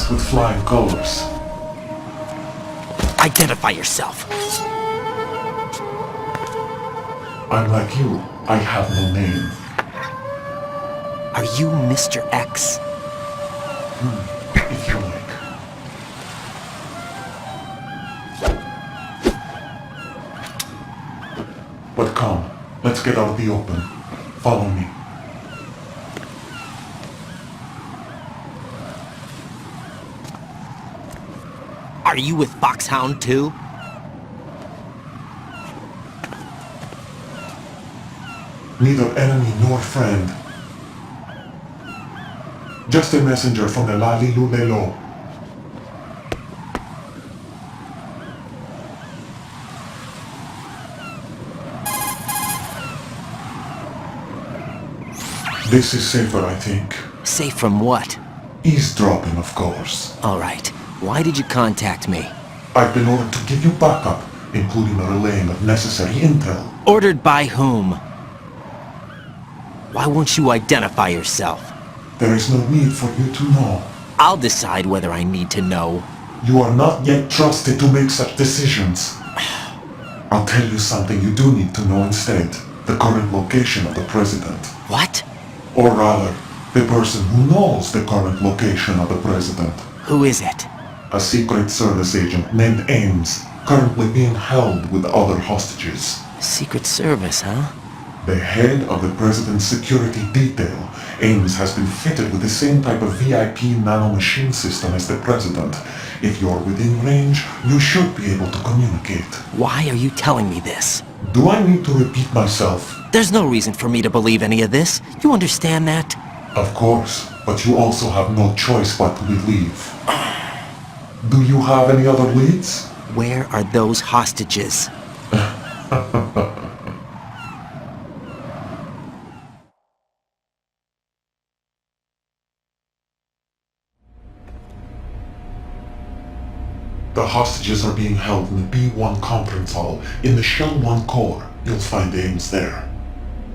Ames with flying colors. Identify yourself. I'm like you. I have no name. Are you Mr. X? If you like. But come, let's get out of the open. Follow me. Are you with Foxhound too? Neither enemy nor friend. Just a messenger from the Lali Lulelo. This is safer, I think. Safe from what? Eavesdropping, of course. All right. Why did you contact me? I've been ordered to give you backup, including the relaying of necessary intel. Ordered by whom? Why won't you identify yourself? There is no need for you to know. I'll decide whether I need to know. You are not yet trusted to make such decisions. I'll tell you something you do need to know instead. The current location of the president. What? Or rather, the person who knows the current location of the president. Who is it? A Secret Service agent named Ames, currently being held with other hostages. Secret Service, huh? The head of the president's security detail, Ames has been fitted with the same type of VIP nanomachine system as the president. If you're within range, you should be able to communicate. Why are you telling me this? Do I need to repeat myself? There's no reason for me to believe any of this. You understand that? Of course, but you also have no choice but to believe. Do you have any other leads? Where are those hostages? The hostages are being held in the B1 conference hall. In the Shell 1 core, you'll find Ames there.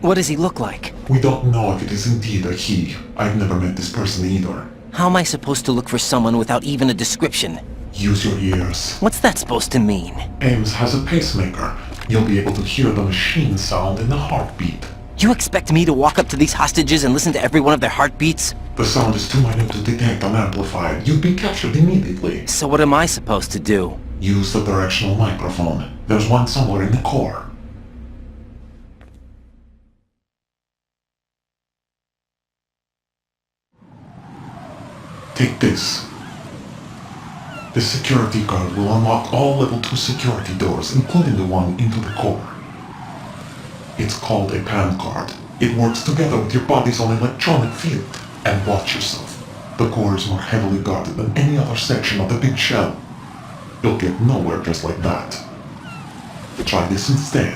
What does he look like? We don't know if it is indeed a he. I've never met this person either. How am I supposed to look for someone without even a description? Use your ears. What's that supposed to mean? Ames has a pacemaker. You'll be able to hear the machine sound in the heartbeat. You expect me to walk up to these hostages and listen to every one of their heartbeats? The sound is too minute to detect unamplified. You'd be captured immediately. So what am I supposed to do? Use the directional microphone. There's one somewhere in the core. Take this. The security card will unlock all level 2 security doors, including the one into the core. It's called a PAN card. It works together with your body's own electronic field. And watch yourself. The core is more heavily guarded than any other section of the big shell. You'll get nowhere just like that. Try this instead.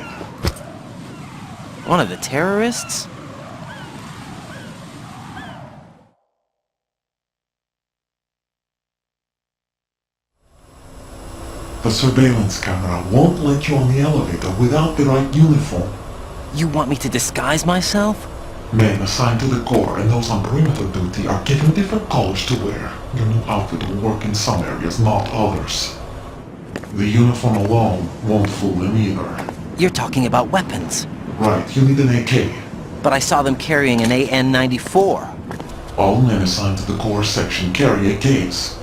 One of the terrorists? The surveillance camera won't let you on the elevator without the right uniform. You want me to disguise myself? Men assigned to the core and those on perimeter duty are given different colors to wear. Your new outfit will work in some areas, not others. The uniform alone won't fool them either. You're talking about weapons. Right, you need an AK. But I saw them carrying an AN-94. All men assigned to the core section carry AKs.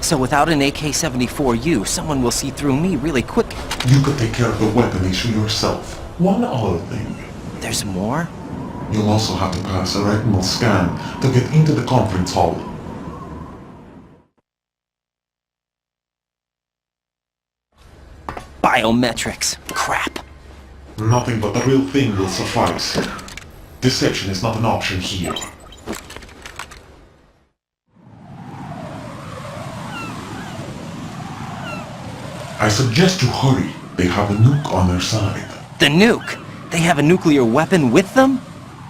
So without an AK-74U, someone will see through me really quick. You could take care of the weapon issue yourself. One other thing. There's more? You'll also have to pass a retinal scan to get into the conference hall. Biometrics. Crap. Nothing but the real thing will suffice. Deception is not an option here. I suggest you hurry. They have a nuke on their side. The nuke? They have a nuclear weapon with them?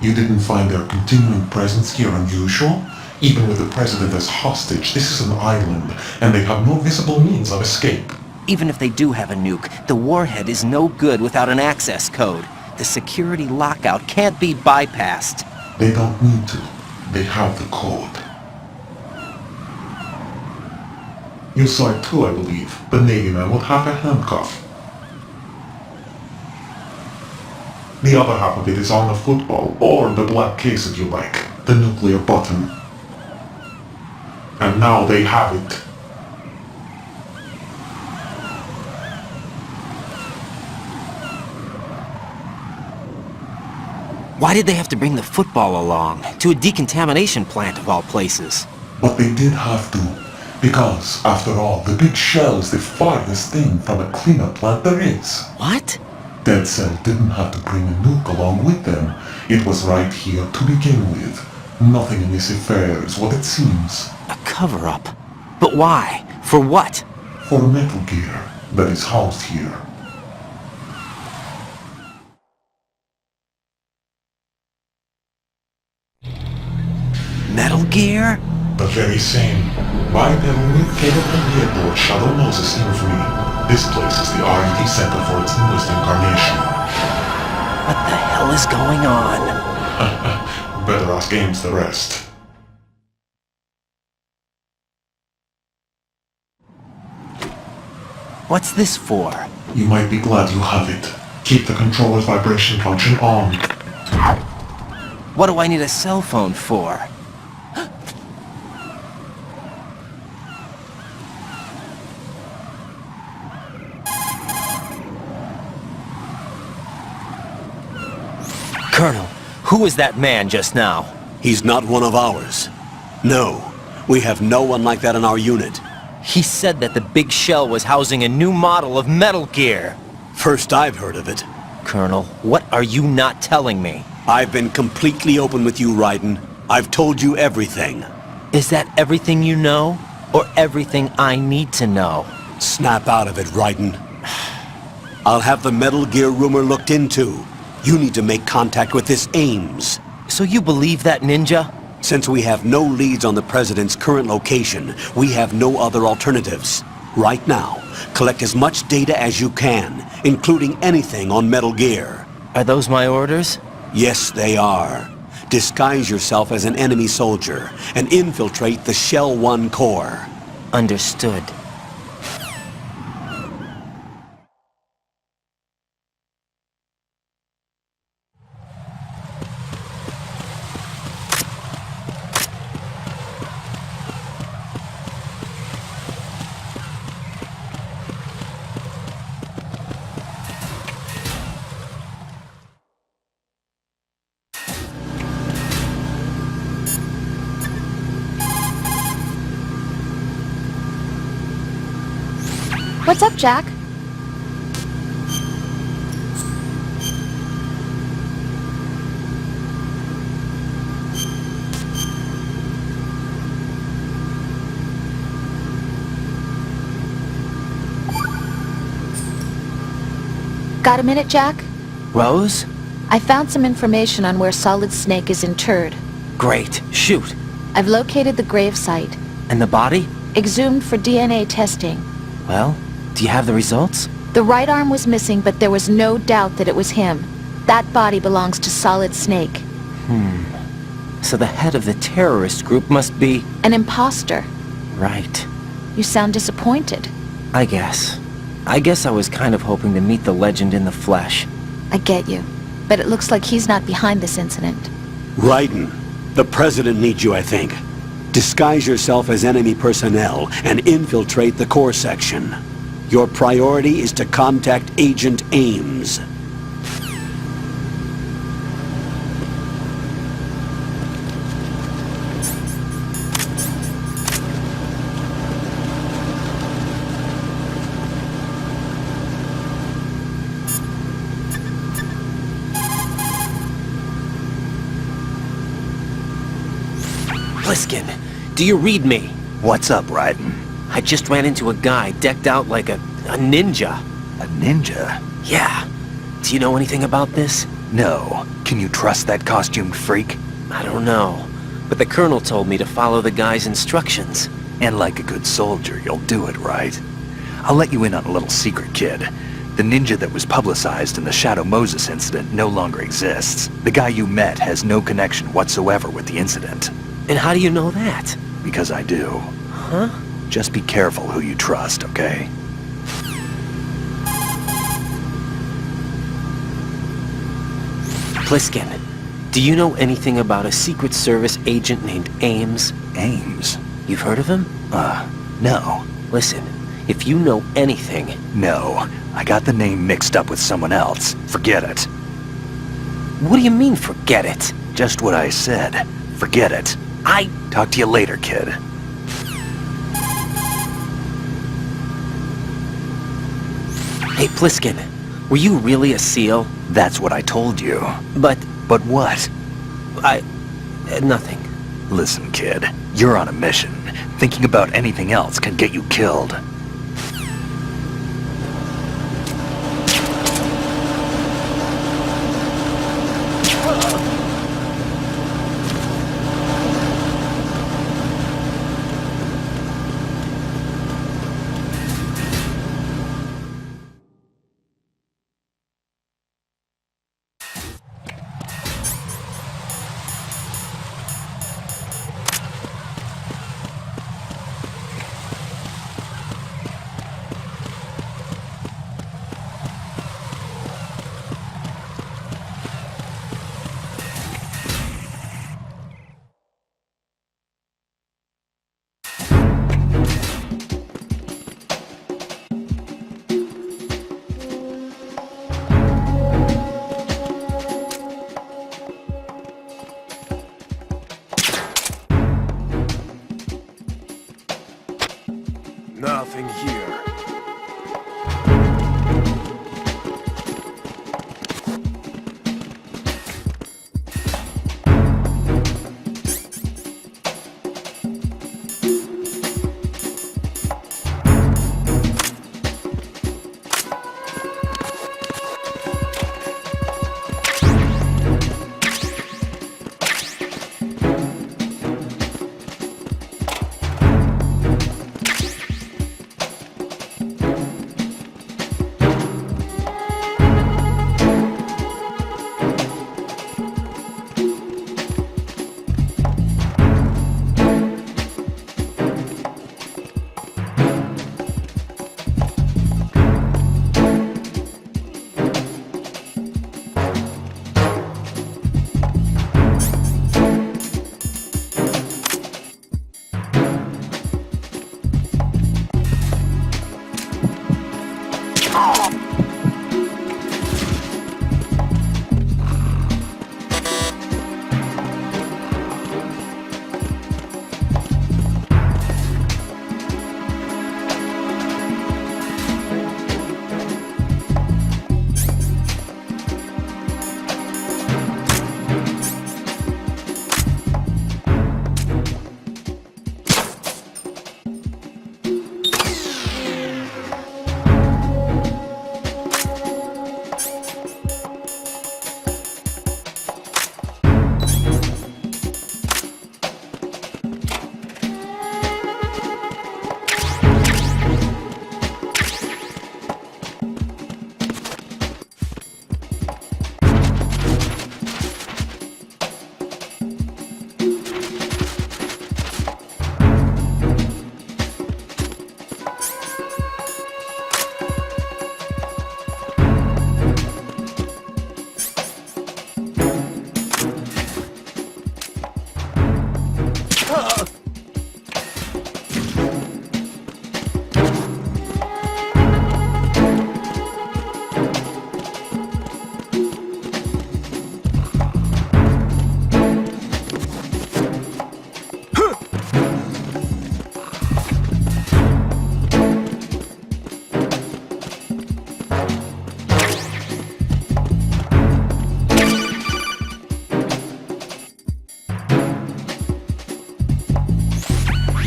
You didn't find their continuing presence here unusual? Even with the president as hostage, this is an island, and they have no visible means of escape. Even if they do have a nuke, the warhead is no good without an access code. The security lockout can't be bypassed. They don't need to. They have the code. You saw it too, I believe. The Navy man with half a handcuff. The other half of it is on the football, or the black case if you like. The nuclear button. And now they have it. Why did they have to bring the football along? To a decontamination plant of all places. But they did have to. Because, after all, the big shell is the farthest thing from a cleanup plant there is. What? Dead Cell didn't have to bring a nuke along with them. It was right here to begin with. Nothing in this affair is what it seems. A cover-up? But why? For what? For Metal Gear that is housed here. Metal Gear? The very same. Right and with capable Lord Shadow Moses infamy. This place is the R&D center for its newest incarnation. What the hell is going on? Better ask Ames the rest. What's this for? You might be glad you have it. Keep the controller's vibration function on. What do I need a cell phone for? Colonel, who was that man just now? He's not one of ours. No, we have no one like that in our unit. He said that the big shell was housing a new model of Metal Gear. First I've heard of it. Colonel, what are you not telling me? I've been completely open with you, Raiden. I've told you everything. Is that everything you know? Or everything I need to know? Snap out of it, Raiden. I'll have the Metal Gear rumor looked into. You need to make contact with this Ames. So you believe that ninja? Since we have no leads on the President's current location, we have no other alternatives. Right now, collect as much data as you can, including anything on Metal Gear. Are those my orders? Yes, they are. Disguise yourself as an enemy soldier and infiltrate the Shell 1 core. Understood. What's up, Jack? Got a minute, Jack? Rose? I found some information on where Solid Snake is interred. Great. Shoot. I've located the grave site. And the body? Exhumed for DNA testing. Well, do you have the results? The right arm was missing, but there was no doubt that it was him. That body belongs to Solid Snake. So the head of the terrorist group must be... An imposter. Right. You sound disappointed. I guess. I guess I was kind of hoping to meet the legend in the flesh. I get you. But it looks like he's not behind this incident. Raiden, the President needs you, I think. Disguise yourself as enemy personnel and infiltrate the core section. Your priority is to contact Agent Ames. Pliskin, do you read me? What's up, Raiden? I just ran into a guy decked out like a ninja. A ninja? Yeah. Do you know anything about this? No. Can you trust that costumed freak? I don't know. But the colonel told me to follow the guy's instructions. And like a good soldier, you'll do it, right? I'll let you in on a little secret, kid. The ninja that was publicized in the Shadow Moses incident no longer exists. The guy you met has no connection whatsoever with the incident. And how do you know that? Because I do. Huh? Just be careful who you trust, okay? Pliskin, do you know anything about a Secret Service agent named Ames? Ames? You've heard of him? No. Listen, if you know anything... No. I got the name mixed up with someone else. Forget it. What do you mean, forget it? Just what I said. Forget it. Talk to you later, kid. Hey, Pliskin, were you really a SEAL? That's what I told you. But But what? nothing. Listen, kid. You're on a mission. Thinking about anything else can get you killed. Nothing here.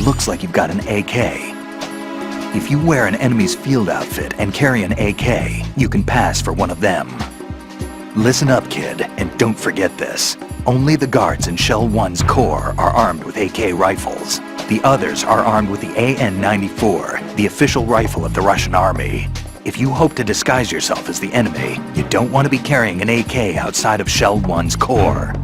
Looks like you've got an AK. If you wear an enemy's field outfit and carry an AK, you can pass for one of them. Listen up, kid, and don't forget this. Only the guards in Shell 1's Corps are armed with AK rifles. The others are armed with the AN-94, the official rifle of the Russian army. If you hope to disguise yourself as the enemy, you don't want to be carrying an AK outside of Shell 1's Corps.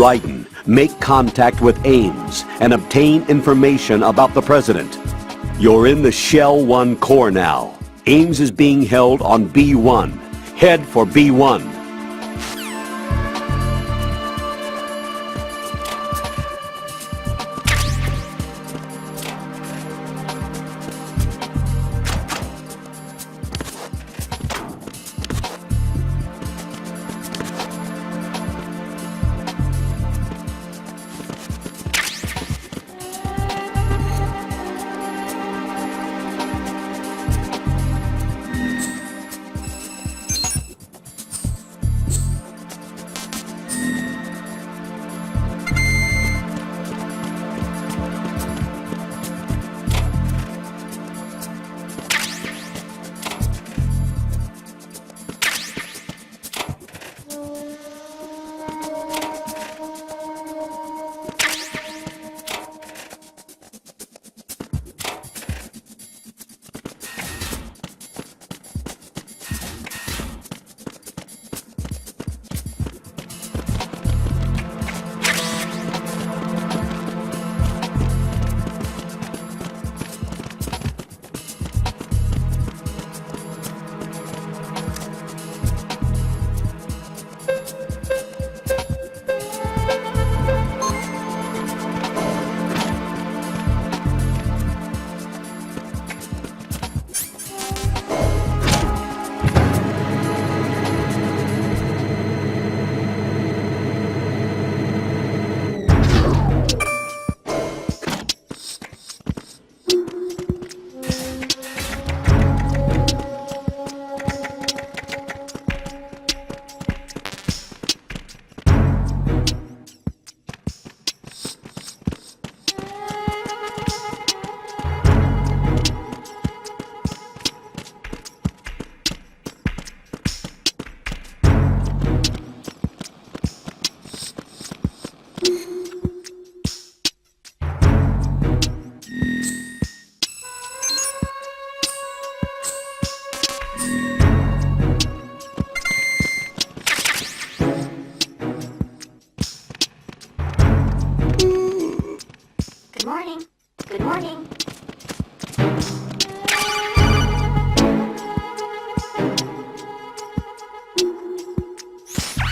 Raiden, make contact with Ames and obtain information about the President. You're in the Shell 1 core now. Ames is being held on B1. Head for B1.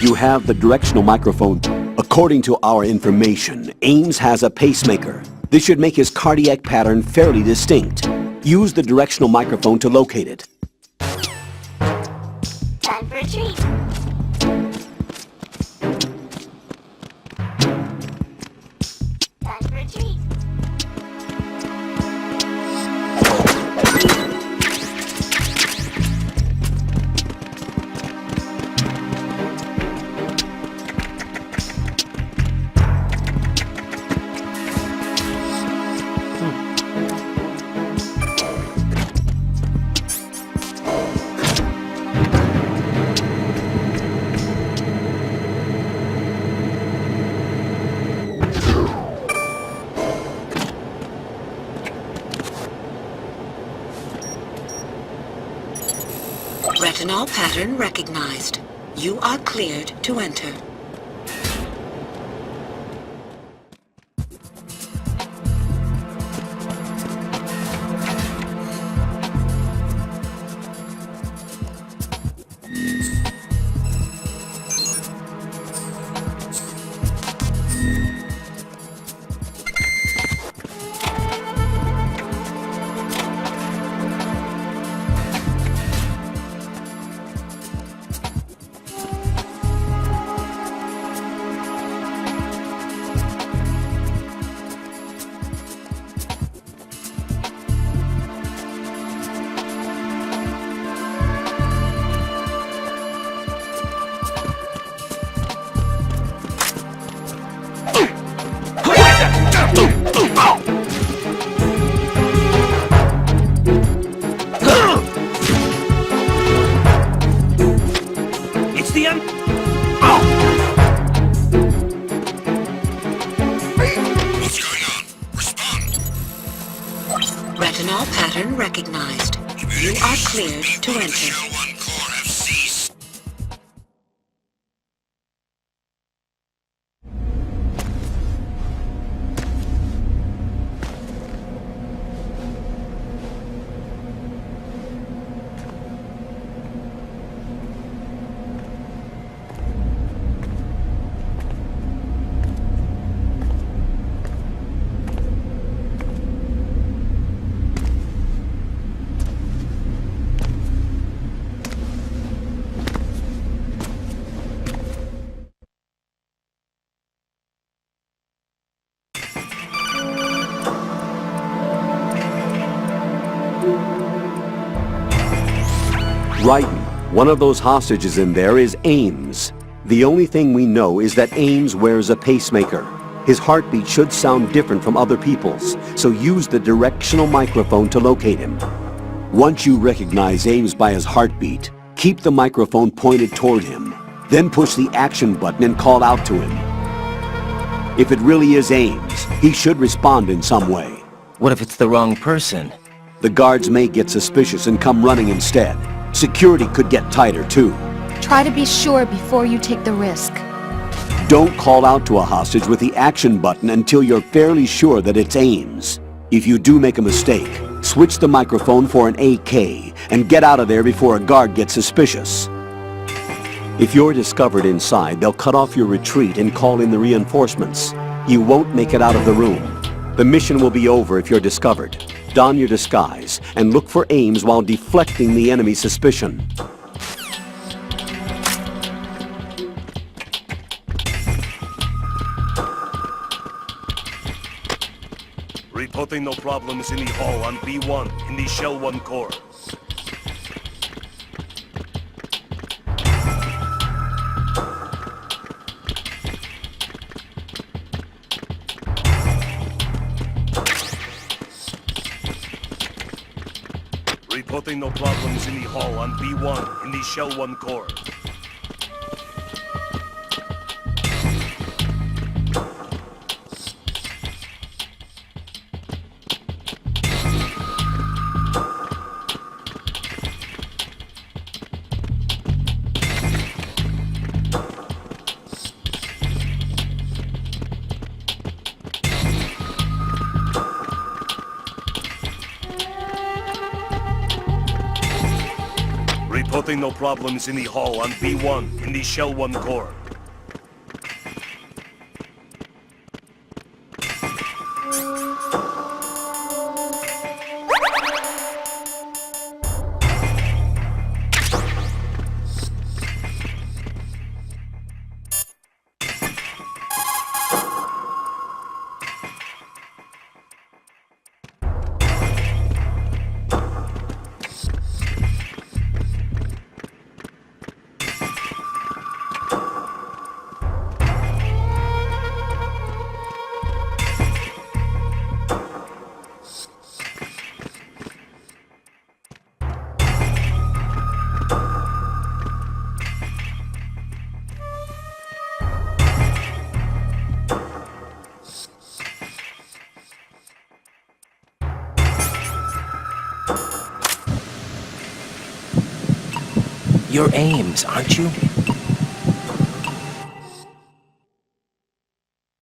You have the directional microphone. According to our information, Ames has a pacemaker. This should make his cardiac pattern fairly distinct. Use the directional microphone to locate it. Time for a treat. Time for a treat. Retinol pattern recognized. You are cleared to enter. It's the end. What's going on? Respond. Retinol pattern recognized. You are cleared to enter. Shell 1 core have ceased. Dryden, one of those hostages in there is Ames. The only thing we know is that Ames wears a pacemaker. His heartbeat should sound different from other people's, so use the directional microphone to locate him. Once you recognize Ames by his heartbeat, keep the microphone pointed toward him. Then push the action button and call out to him. If it really is Ames, he should respond in some way. What if it's the wrong person? The guards may get suspicious and come running instead. Security could get tighter too. Try to be sure before you take the risk. Don't call out to a hostage with the action button until you're fairly sure that it's Ames. If you do make a mistake, switch the microphone for an AK and get out of there before a guard gets suspicious. If you're discovered inside, they'll cut off your retreat and call in the reinforcements. You won't make it out of the room. The mission will be over if you're discovered. Don your disguise and look for Ames while deflecting the enemy's suspicion. Reporting no problems in the hall on B1 in the Shell 1 core. Reporting no problems in the hall on B1 in the Shell 1 core. Reporting no problems in the hall on B1 in the Shell 1 core. You're Ames, aren't you?